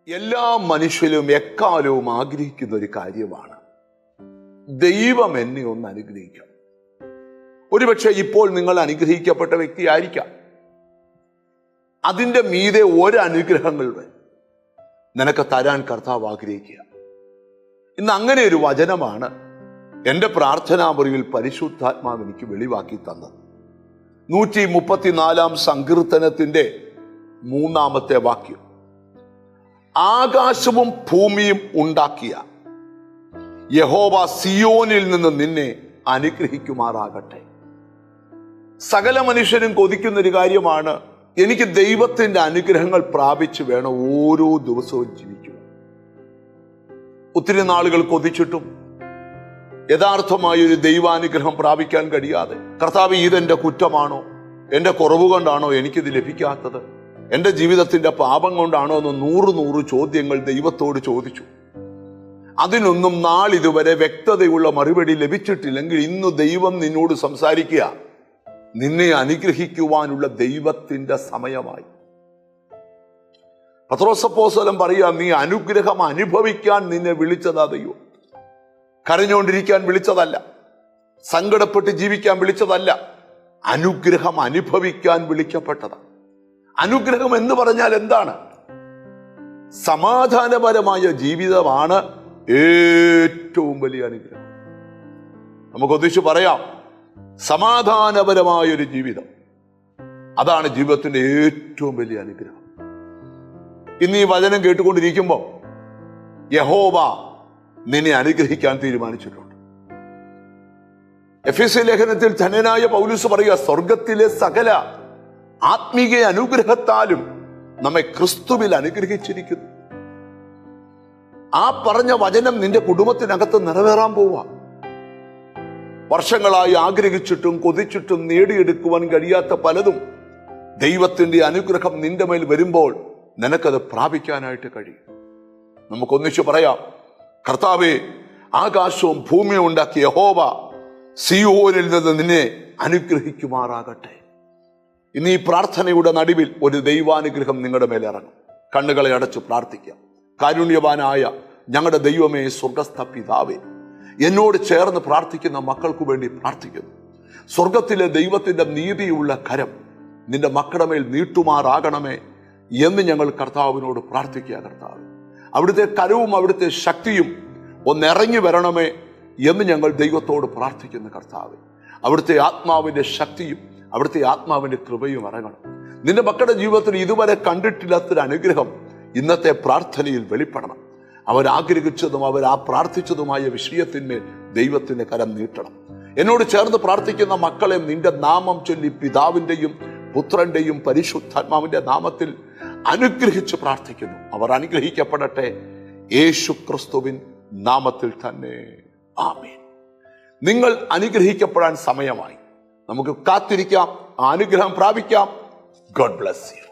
എല്ലാ മനുഷ്യരും എക്കാലവും ആഗ്രഹിക്കുന്ന ഒരു കാര്യമാണ് ദൈവം എന്നെ ഒന്ന് അനുഗ്രഹിക്കണം. ഒരുപക്ഷെ ഇപ്പോൾ നിങ്ങൾ അനുഗ്രഹിക്കപ്പെട്ട വ്യക്തിയായിരിക്കാം. അതിൻ്റെ മീതെ ഒരനുഗ്രഹങ്ങൾ നിനക്ക് തരാൻ കർത്താവ് ആഗ്രഹിക്കുക. ഇന്ന് അങ്ങനെ ഒരു വചനമാണ് എൻ്റെ പ്രാർത്ഥനാ മുറിയിൽ പരിശുദ്ധാത്മാവ് എനിക്ക് വെളിവാക്കി തന്നത്. 134 സങ്കീർത്തനത്തിൻ്റെ 3-ാമത്തെ വാക്യം, ആകാശവും ഭൂമിയും ഉണ്ടാക്കിയ യഹോവ സിയോനിൽ നിന്ന് നിന്നെ അനുഗ്രഹിക്കുമാറാകട്ടെ. സകല മനുഷ്യരും കൊതിക്കുന്ന ഒരു കാര്യമാണ്, എനിക്ക് ദൈവത്തിന്റെ അനുഗ്രഹങ്ങൾ പ്രാപിച്ചു വേണം ഓരോ ദിവസവും ജീവിക്കുക. ഒത്തിരി നാളുകൾ കൊതിച്ചിട്ടും യഥാർത്ഥമായ ഒരു ദൈവാനുഗ്രഹം പ്രാപിക്കാൻ കഴിയാതെ, കർത്താവ് ഇതെന്റെ കുറ്റമാണോ, എന്റെ കുറവ് കൊണ്ടാണോ എനിക്കിത് ലഭിക്കാത്തത്, എൻ്റെ ജീവിതത്തിന്റെ പാപം കൊണ്ടാണോ എന്ന് 100 ചോദ്യങ്ങൾ ദൈവത്തോട് ചോദിച്ചു. അതിനൊന്നും നാളിതുവരെ വ്യക്തതയുള്ള മറുപടി ലഭിച്ചിട്ടില്ലെങ്കിൽ ഇന്ന് ദൈവം നിന്നോട് സംസാരിക്കുക, നിന്നെ അനുഗ്രഹിക്കുവാനുള്ള ദൈവത്തിന്റെ സമയമായി. പത്രോസ് അപ്പോസ്തലൻ പറയുക, നീ അനുഗ്രഹം അനുഭവിക്കാൻ നിന്നെ വിളിച്ചതാ ദൈവം. കരഞ്ഞുകൊണ്ടിരിക്കാൻ വിളിച്ചതല്ല, സങ്കടപ്പെട്ട് ജീവിക്കാൻ വിളിച്ചതല്ല, അനുഗ്രഹം അനുഭവിക്കാൻ വിളിക്കപ്പെട്ടതാണ്. അനുഗ്രഹം എന്ന് പറഞ്ഞാൽ എന്താണ്? സമാധാനപരമായ ജീവിതമാണ് ഏറ്റവും വലിയ അനുഗ്രഹം. നമുക്ക് ഒന്നിച്ച് പറയാം, സമാധാനപരമായൊരു ജീവിതം, അതാണ് ജീവിതത്തിന്റെ ഏറ്റവും വലിയ അനുഗ്രഹം. ഇന്ന് ഈ വചനം കേട്ടുകൊണ്ടിരിക്കുമ്പോൾ യഹോവ നിന്നെ അനുഗ്രഹിക്കാൻ തീരുമാനിച്ചിട്ടുണ്ട്. എഫെസ്യ ലേഖനത്തിൽ ധന്യനായ പൗലോസ് പറയുക, സ്വർഗത്തിലെ സകല ആത്മീയ അനുഗ്രഹത്താലും നമ്മെ ക്രിസ്തുവിൽ അനുഗ്രഹിച്ചിരിക്കുന്നു. ആ പറഞ്ഞ വചനം നിന്റെ കുടുംബത്തിനകത്ത് നിറവേറാൻ പോവാ. വർഷങ്ങളായി ആഗ്രഹിച്ചിട്ടും കൊതിച്ചിട്ടും നേടിയെടുക്കുവാൻ കഴിയാത്ത പലതും ദൈവത്തിന്റെ അനുഗ്രഹം നിന്റെ മേൽ വരുമ്പോൾ നിനക്കത് പ്രാപിക്കാനായിട്ട് കഴിയും. നമുക്കൊന്നിച്ചു പറയാം, കർത്താവേ, ആകാശവും ഭൂമിയും ഉണ്ടാക്കിയ യഹോവ സിയോനിൽ നിന്ന് നിന്നെ അനുഗ്രഹിക്കുമാറാകട്ടെ. ഇന്ന് ഈ പ്രാർത്ഥനയുടെ നടുവിൽ ഒരു ദൈവാനുഗ്രഹം നിങ്ങളുടെ മേലെ ഇറങ്ങും. കണ്ണുകളെ അടച്ചു പ്രാർത്ഥിക്കാം. കാരുണ്യവാനായ ഞങ്ങളുടെ ദൈവമേ, സ്വർഗസ്ഥ പിതാവേ, എന്നോട് ചേർന്ന് പ്രാർത്ഥിക്കുന്ന മക്കൾക്ക് വേണ്ടി പ്രാർത്ഥിക്കുന്നു. സ്വർഗത്തിലെ ദൈവത്തിന്റെ നീതിയുള്ള കരം നിന്റെ മക്കളുടെ മേൽ നീട്ടുമാറാകണമേ എന്ന് ഞങ്ങൾ കർത്താവിനോട് പ്രാർത്ഥിക്കുക. കർത്താവ്, അവിടുത്തെ കരവും അവിടുത്തെ ശക്തിയും ഒന്നിറങ്ങി വരണമേ എന്ന് ഞങ്ങൾ ദൈവത്തോട് പ്രാർത്ഥിക്കുന്നു. കർത്താവ്, അവിടുത്തെ ആത്മാവിന്റെ ശക്തിയും അവിടുത്തെ ആത്മാവിന്റെ കൃപയും ഇറങ്ങണം. നിന്റെ മക്കളുടെ ജീവിതത്തിൽ ഇതുവരെ കണ്ടിട്ടില്ലാത്തൊരു അനുഗ്രഹം ഇന്നത്തെ പ്രാർത്ഥനയിൽ വെളിപ്പെടണം. അവരാഗ്രഹിച്ചതും പ്രാർത്ഥിച്ചതുമായ വിഷയത്തിന്മേൽ ദൈവത്തിന്റെ കരം നീട്ടണം. എന്നോട് ചേർന്ന് പ്രാർത്ഥിക്കുന്ന മക്കളെ നിന്റെ നാമം ചൊല്ലി പിതാവിന്റെയും പുത്രന്റെയും പരിശുദ്ധാത്മാവിന്റെ നാമത്തിൽ അനുഗ്രഹിച്ച് പ്രാർത്ഥിക്കുന്നു. അവർ അനുഗ്രഹിക്കപ്പെടട്ടെ, യേശു ക്രിസ്തുവിൻ നാമത്തിൽ തന്നെ. ആമേൻ. നിങ്ങൾ അനുഗ്രഹിക്കപ്പെടാൻ സമയമായി. നമുക്ക് കാത്തിരിക്കാം, അനുഗ്രഹം പ്രാപിക്കാം. God bless you.